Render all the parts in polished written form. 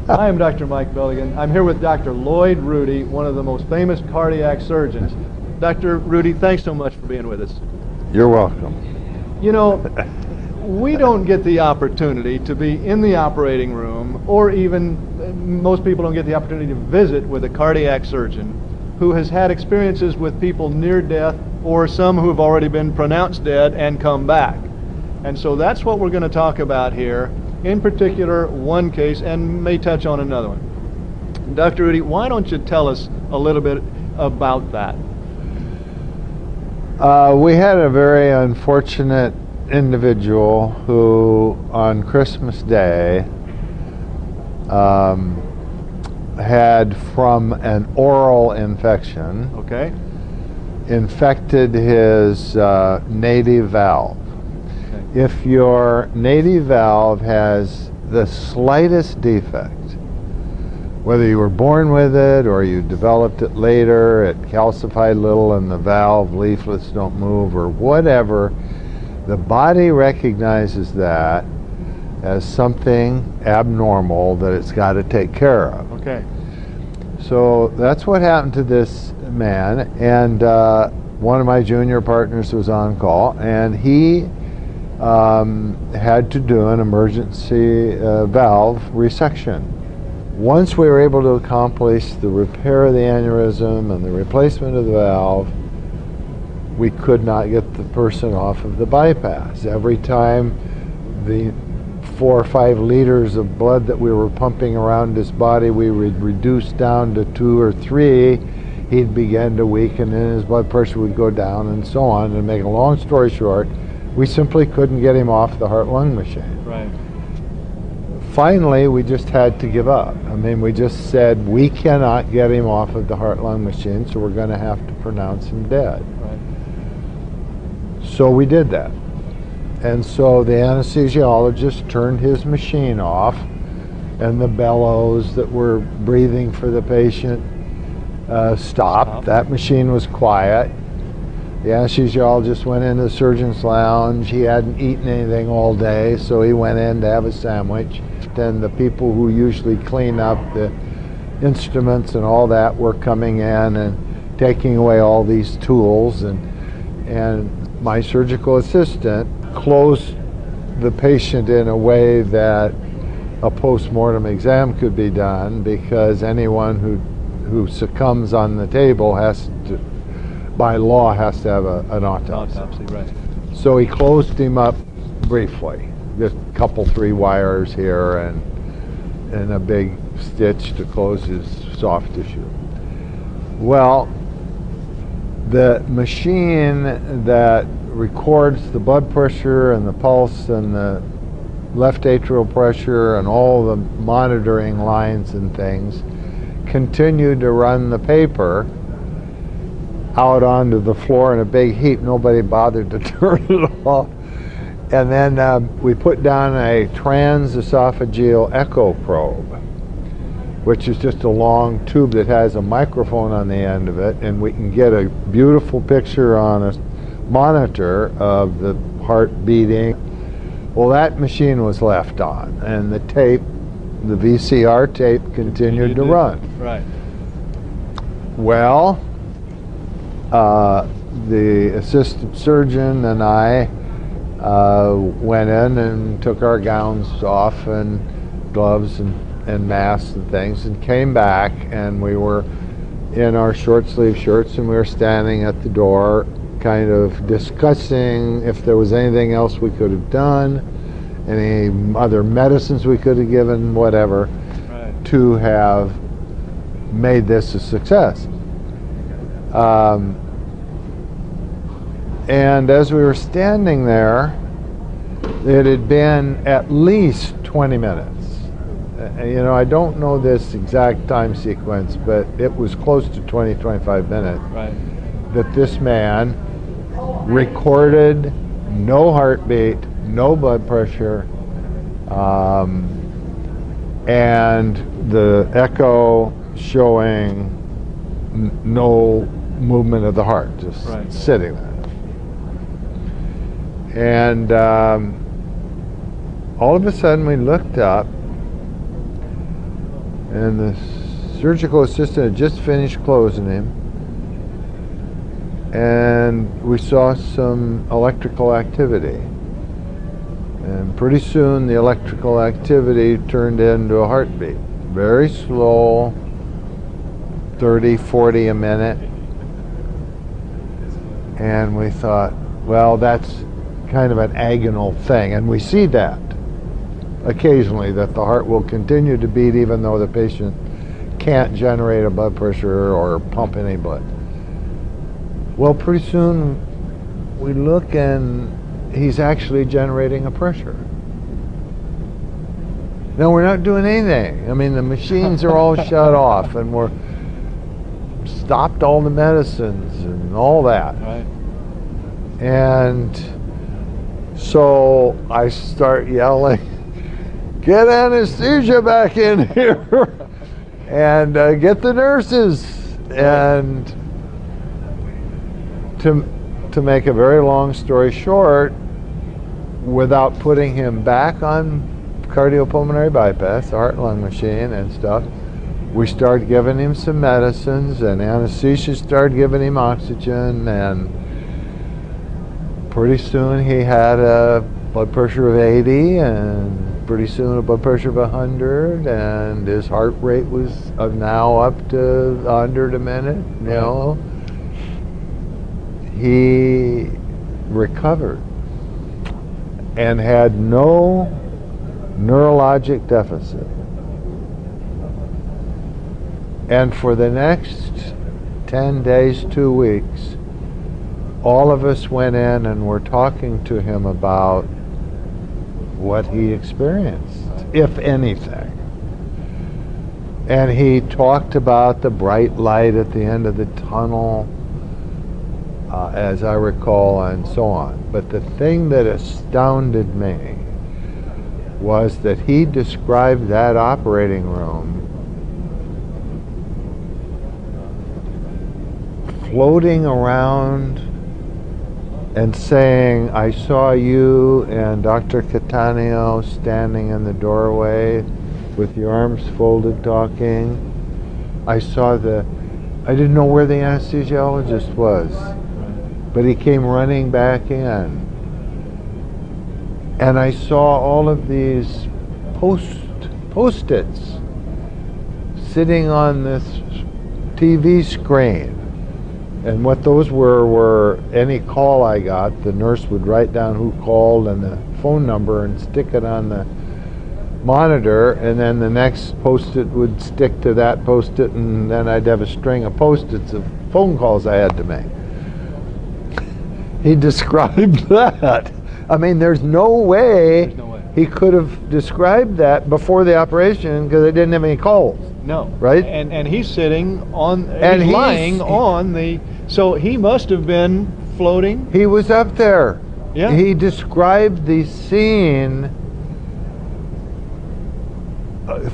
I am Dr. Mike Belligan. I'm here with Dr. Lloyd Rudy, one of the most famous cardiac surgeons. Dr. Rudy, thanks so much for being with us. You're welcome. You know, we don't get the opportunity to be in the operating room, or even most people don't get the opportunity to visit with a cardiac surgeon who has had experiences with people near death, or some who have already been pronounced dead and come back. And so that's what we're going to talk about here. In particular, one case, and may touch on another one. Dr. Rudy, why don't you tell us a little bit about that? We had a very unfortunate individual who, on Christmas Day, had, from an oral infection, infected his native valve. If your native valve has the slightest defect, whether you were born with it or you developed it later, it calcified a little and the valve leaflets don't move or whatever, the body recognizes that as something abnormal that it's got to take care of. Okay. So that's what happened to this man, and one of my junior partners was on call, and he had to do an emergency valve resection. Once we were able to accomplish the repair of the aneurysm and the replacement of the valve, we could not get the person off of the bypass. Every time the 4 or 5 liters of blood that we were pumping around his body, we would reduce down to 2 or 3, he'd begin to weaken and his blood pressure would go down and so on. And to make a long story short, we simply couldn't get him off the heart-lung machine. Right. Finally, we just had to give up. I mean, we just said, we cannot get him off of the heart-lung machine, so we're going to have to pronounce him dead. Right. So we did that. And so the anesthesiologist turned his machine off, and the bellows that were breathing for the patient stopped. That machine was quiet. The anesthesiologist went into the surgeon's lounge. He hadn't eaten anything all day, so he went in to have a sandwich. And the people who usually clean up the instruments and all that were coming in and taking away all these tools. And my surgical assistant closed the patient in a way that a post-mortem exam could be done, because anyone who succumbs on the table has to, by law, has to have an autopsy. Right. So he closed him up briefly, just a couple 3 wires here and a big stitch to close his soft tissue. Well, the machine that records the blood pressure and the pulse and the left atrial pressure and all the monitoring lines and things continued to run the paper out onto the floor in a big heap. Nobody bothered to turn it off. And then we put down a transesophageal echo probe, which is just a long tube that has a microphone on the end of it, and we can get a beautiful picture on a monitor of the heart beating. Well, that machine was left on, and the tape, the VCR tape, continued to run. Right. Well, the assistant surgeon and I went in and took our gowns off and gloves and masks and things, and came back, and we were in our short sleeve shirts, and we were standing at the door kind of discussing if there was anything else we could have done, any other medicines we could have given, whatever, right, to have made this a success. And as we were standing there, it had been at least 20 minutes. You know, I don't know this exact time sequence, but it was close to 20-25 minutes, right, that this man recorded no heartbeat, no blood pressure, and the echo showing no movement of the heart, just right, sitting there. And all of a sudden we looked up, And the surgical assistant had just finished closing him. And we saw some electrical activity. And pretty soon the electrical activity turned into a heartbeat. Very slow, 30, 40 a minute. And we thought, well, that's kind of an agonal thing. And we see that occasionally, that the heart will continue to beat even though the patient can't generate a blood pressure or pump any blood. Well, pretty soon we look and he's actually generating a pressure. No, we're not doing anything. I mean, the machines are all shut off, and we're stopped all the medicines and all that. Right. And so I start yelling, "Get anesthesia back in here!" and get the nurses. And to make a very long story short, without putting him back on cardiopulmonary bypass, the heart and lung machine and stuff, we started giving him some medicines, and anesthesia started giving him oxygen, and pretty soon he had a blood pressure of 80, and pretty soon a blood pressure of 100, and his heart rate was now up to 100 a minute, you know. He recovered and had no neurologic deficit. And for the next 10 days, 2 weeks, all of us went in and were talking to him about what he experienced, if anything. And he talked about the bright light at the end of the tunnel, as I recall, and so on. But the thing that astounded me was that he described that operating room floating around and saying, "I saw you and Dr. Catania standing in the doorway with your arms folded talking. I didn't know where the anesthesiologist was, but he came running back in. And I saw all of these post-its sitting on this TV screen. And what those were any call I got, the nurse would write down who called and the phone number and stick it on the monitor, and then the next post-it would stick to that post-it, and then I'd have a string of post-its of phone calls I had to make." He described that. I mean, there's no way he could have described that before the operation, because they didn't have any calls. No. Right? And he's sitting on, And he's lying on the, so he must have been floating. He was up there. Yeah. He described the scene,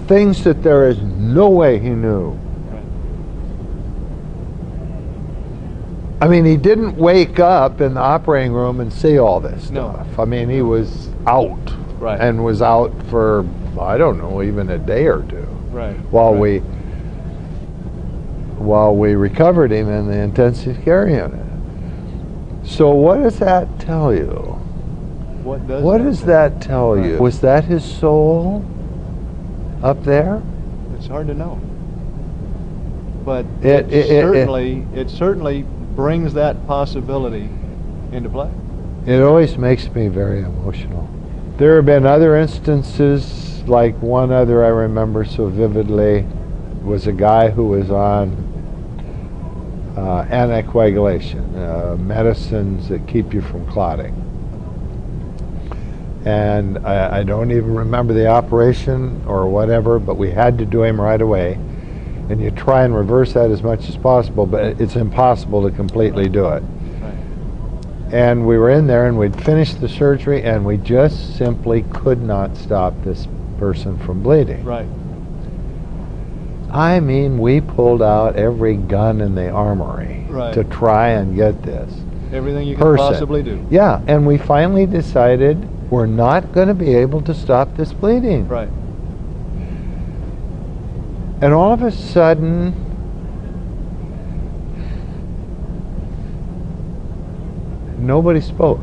things that there is no way he knew. I mean, he didn't wake up in the operating room and see all this stuff. No. I mean, he was out. Right. And was out for, I don't know, even a day or two. Right. While we recovered him in the intensive care unit. So what does that tell you? What does that tell you? Was that his soul up there? It's hard to know. But It certainly brings that possibility into play. It always makes me very emotional. There have been other instances, like one other I remember so vividly was a guy who was on anticoagulation, medicines that keep you from clotting. And I don't even remember the operation or whatever, but we had to do him right away. And you try and reverse that as much as possible, but it's impossible to completely do it. And we were in there and we'd finished the surgery and we just simply could not stop this person from bleeding. Right. I mean, we pulled out every gun in the armory to try and get this everything you can possibly do. Yeah, and we finally decided we're not going to be able to stop this bleeding. Right. And all of a sudden, nobody spoke.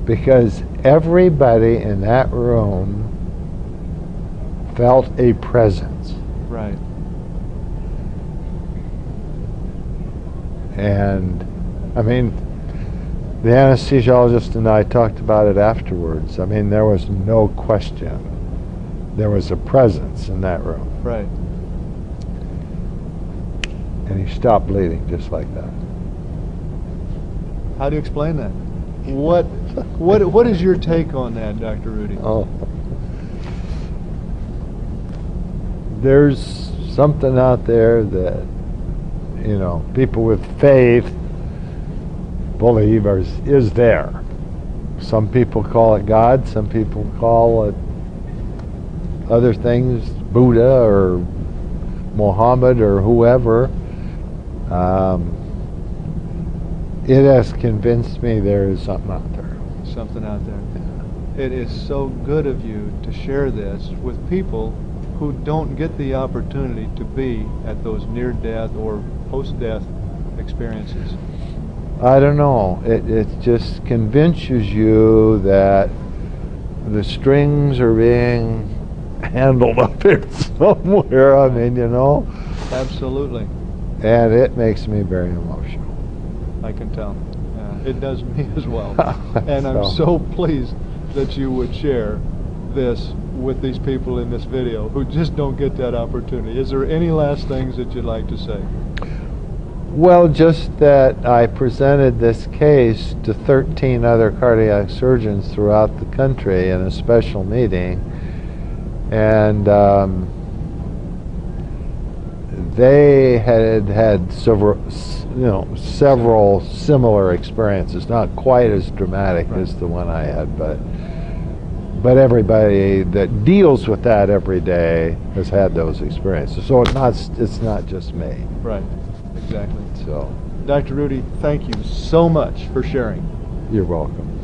Because everybody in that room felt a presence. Right. And, I mean, the anesthesiologist and I talked about it afterwards. I mean, there was no question. There was a presence in that room. Right. And he stopped bleeding just like that. How do you explain that? What is your take on that, Dr. Rudy? Oh. There's something out there that, you know, people with faith believe is there. Some people call it God, some people call it other things, Buddha or Muhammad or whoever. It has convinced me there is something out there. Something out there. It is so good of you to share this with people who don't get the opportunity to be at those near-death or post-death experiences. I don't know. It just convinces you that the strings are being handled up here somewhere. I mean, you know. Absolutely. And it makes me very emotional. I can tell. It does me as well. And I'm so pleased that you would share this with these people in this video who just don't get that opportunity. Is there any last things that you'd like to say? Well, just that I presented this case to 13 other cardiac surgeons throughout the country in a special meeting, and they had several similar experiences, not quite as dramatic as the one I had, but everybody that deals with that every day has had those experiences. So it's not just me. Right. Exactly. So, Dr. Rudy, thank you so much for sharing. You're welcome.